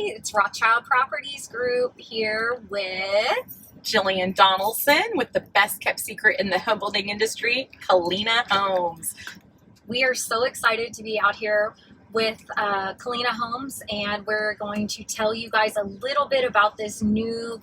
it's Rothchild Properties Group here with Jillian Donaldson with the best kept secret in the home building industry, Colina Homes. We are so excited to be out here with Colina Homes, and we're going to tell you guys a little bit about this new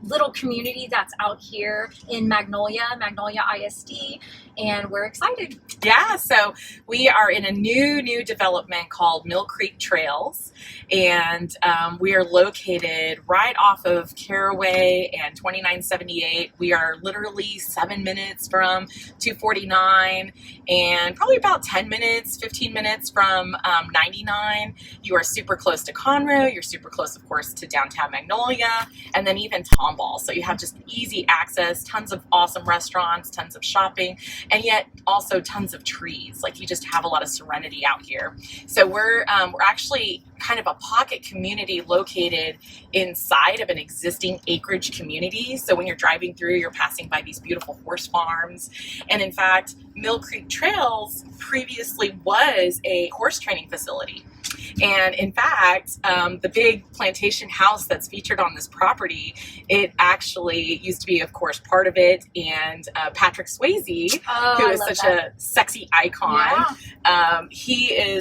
little community that's out here in Magnolia ISD, and we're excited. Yeah, so we are in a new development called Mill Creek Trails, and we are located right off of Caraway and 2978. We are literally 7 minutes from 249 and probably about 15 minutes from 99. You are super close to Conroe. You're super close, of course, to downtown Magnolia, and then even Tomball. So you have just easy access, tons of awesome restaurants, tons of shopping, and yet also tons of trees. Like, you just have a lot of serenity out here. So we're actually kind of a pocket community located inside of an existing acreage community. So when you're driving through, you're passing by these beautiful horse farms. And in fact, Mill Creek Trails previously was a horse training facility. And in fact, the big plantation house that's featured on this property, it actually used to be, of course, part of it. And Patrick Swayze, who is such a sexy icon, he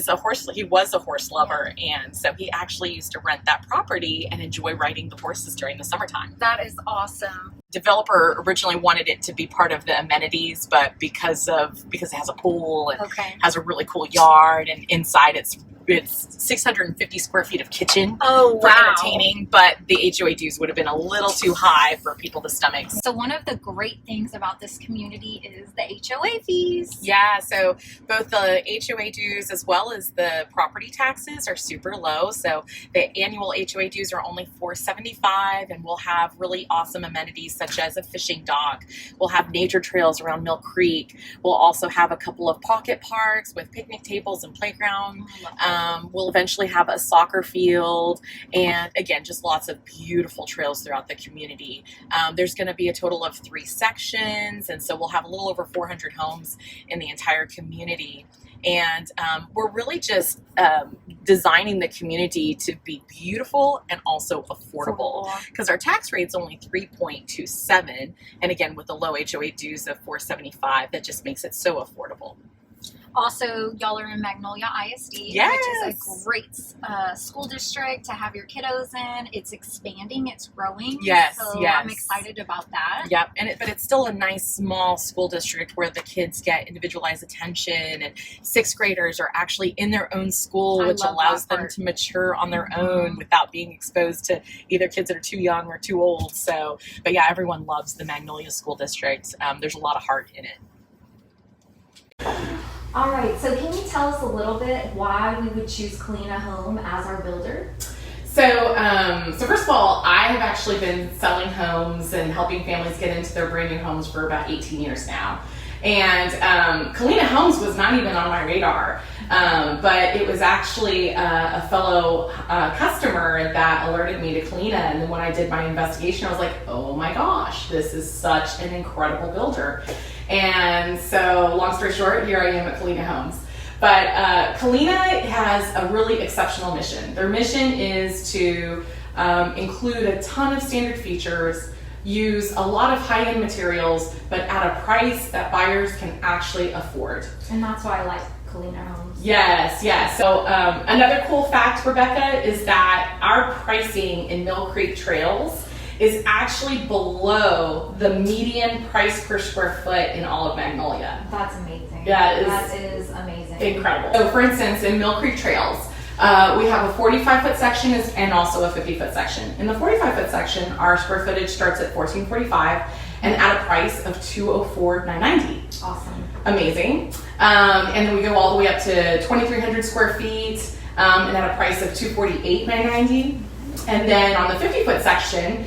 was a horse lover. And so he actually used to rent that property and enjoy riding the horses during the summertime. That is awesome. Developer originally wanted it to be part of the amenities, but because it has a pool and has a really cool yard, and inside it's 650 square feet of kitchen for entertaining, but the HOA dues would have been a little too high for people to stomach. So one of the great things about this community is the HOA fees. Yeah, so both the HOA dues as well as the property taxes are super low. So the annual HOA dues are only $475, and we'll have really awesome amenities such as a fishing dock. We'll have nature trails around Mill Creek. We'll also have a couple of pocket parks with picnic tables and playground. We'll eventually have a soccer field, and again, just lots of beautiful trails throughout the community. There's going to be a total of 3 sections, and so we'll have a little over 400 homes in the entire community. And we're really just designing the community to be beautiful and also affordable, because our tax rate's only 3.27, and again, with the low HOA dues of $475, that just makes it so affordable. Also, y'all are in Magnolia ISD, which is a great school district to have your kiddos in. It's expanding, it's growing. So I'm excited about that. Yep, but it's still a nice small school district where the kids get individualized attention, and 6th graders are actually in their own school, which allows them to mature on their own without being exposed to either kids that are too young or too old. So, but yeah, everyone loves the Magnolia School District. There's a lot of heart in it. All right, so can you tell us a little bit why we would choose Colina Home as our builder? So first of all, I have actually been selling homes and helping families get into their brand new homes for about 18 years now. And Colina Homes was not even on my radar, but it was actually a fellow customer that alerted me to Colina. And then when I did my investigation, I was like, oh my gosh, this is such an incredible builder. And so, long story short, here I am at Colina Homes. But Colina has a really exceptional mission. Their mission is to include a ton of standard features, use a lot of high-end materials, but at a price that buyers can actually afford. And that's why I like Colina Homes. Yes. So another cool fact, Rebecca, is that our pricing in Mill Creek Trails is actually below the median price per square foot in all of Magnolia. That's amazing. That is amazing. Incredible. So for instance, in Mill Creek Trails, we have a 45-foot section and also a 50-foot section. In the 45-foot section, our square footage starts at $1,445 and at a price of $204,990. Awesome. Amazing. And then we go all the way up to 2,300 square feet and at a price of $248,990. And then on the 50-foot section,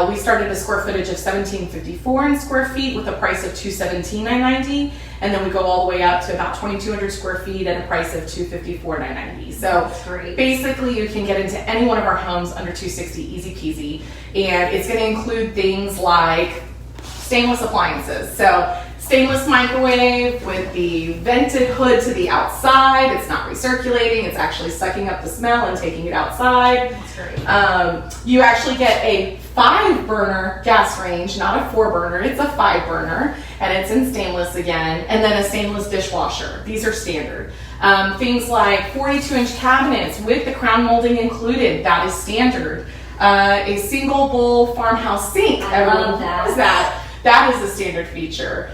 we started a square footage of 1,754 in square feet with a price of $217,990, and then we go all the way up to about 2,200 square feet at a price of $254,990. So basically, you can get into any one of our homes under $260, easy peasy, and it's going to include things like stainless appliances. So Stainless microwave with the vented hood to the outside. It's not recirculating, it's actually sucking up the smell and taking it outside. That's great. You actually get a 5-burner gas range, not a 4-burner, it's a 5-burner, and it's in stainless again, and then a stainless dishwasher. These are standard. Things like 42-inch cabinets with the crown molding included, that is standard. A single bowl farmhouse sink, everyone love that. knows that. That is a standard feature.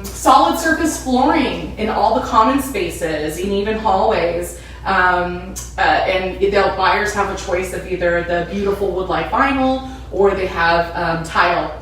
Solid surface flooring in all the common spaces, in even hallways. And buyers have a choice of either the beautiful wood-like vinyl or they have tile.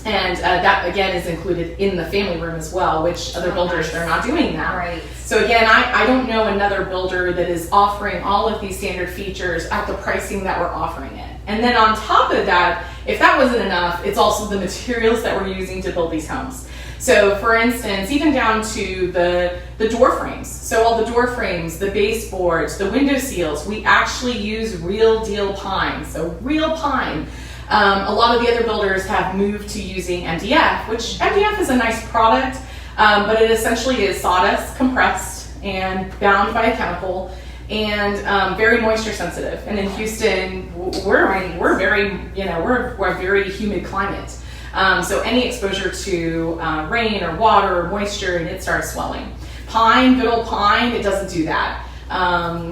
And that again is included in the family room as well, which other builders, they're not doing that. Right. So again, I don't know another builder that is offering all of these standard features at the pricing that we're offering it. And then on top of that, if that wasn't enough, it's also the materials that we're using to build these homes. So for instance, even down to the door frames. So all the door frames, the baseboards, the window seals, we actually use real deal pine. So real pine. A lot of the other builders have moved to using MDF, which MDF is a nice product, but it essentially is sawdust compressed and bound by a chemical and very moisture sensitive. And in Houston, we're very, we're a very humid climate. So any exposure to rain or water or moisture and it starts swelling. Pine, good old pine, it doesn't do that.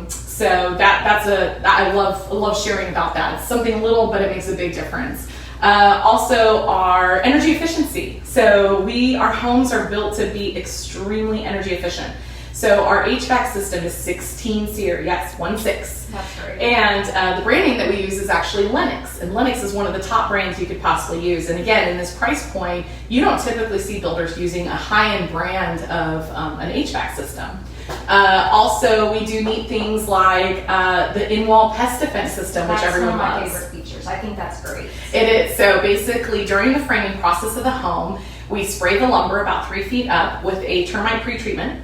So I love sharing about that. It's something little, but it makes a big difference. Also our energy efficiency. So our homes are built to be extremely energy efficient. So our HVAC system is 16 SEER, yes, 16. That's great. And the branding that we use is actually Lennox, and Lennox is one of the top brands you could possibly use. And again, in this price point, you don't typically see builders using a high-end brand of an HVAC system. Also, we do neat things like the in-wall pest defense system, which everyone loves. That's one of my favorite features. I think that's great. It is. So basically, during the framing process of the home, we spray the lumber about 3 feet up with a termite pretreatment.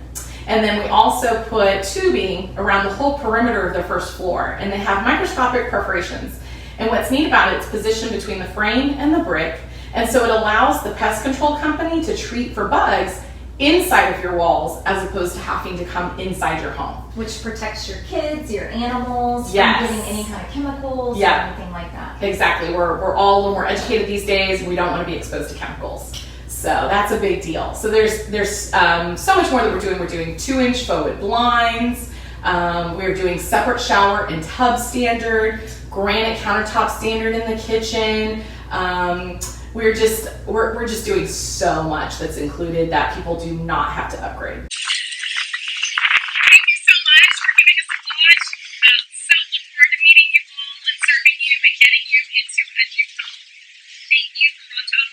And then we also put tubing around the whole perimeter of the first floor, and they have microscopic perforations. And what's neat about it, it's positioned between the frame and the brick, and so it allows the pest control company to treat for bugs inside of your walls as opposed to having to come inside your home. Which protects your kids, your animals, Yes. from getting any kind of chemicals or Yeah. anything like that. Exactly. We're all a little more educated these days, and we don't want to be exposed to chemicals. So that's a big deal. So there's so much more that we're doing. We're doing 2-inch forward blinds. We're doing separate shower and tub standard, granite countertop standard in the kitchen. We're just doing so much that's included that people do not have to upgrade. Thank you so much for giving us a watch. So look forward to meeting you all and serving you and getting you into a new home. Thank you for Rothchild.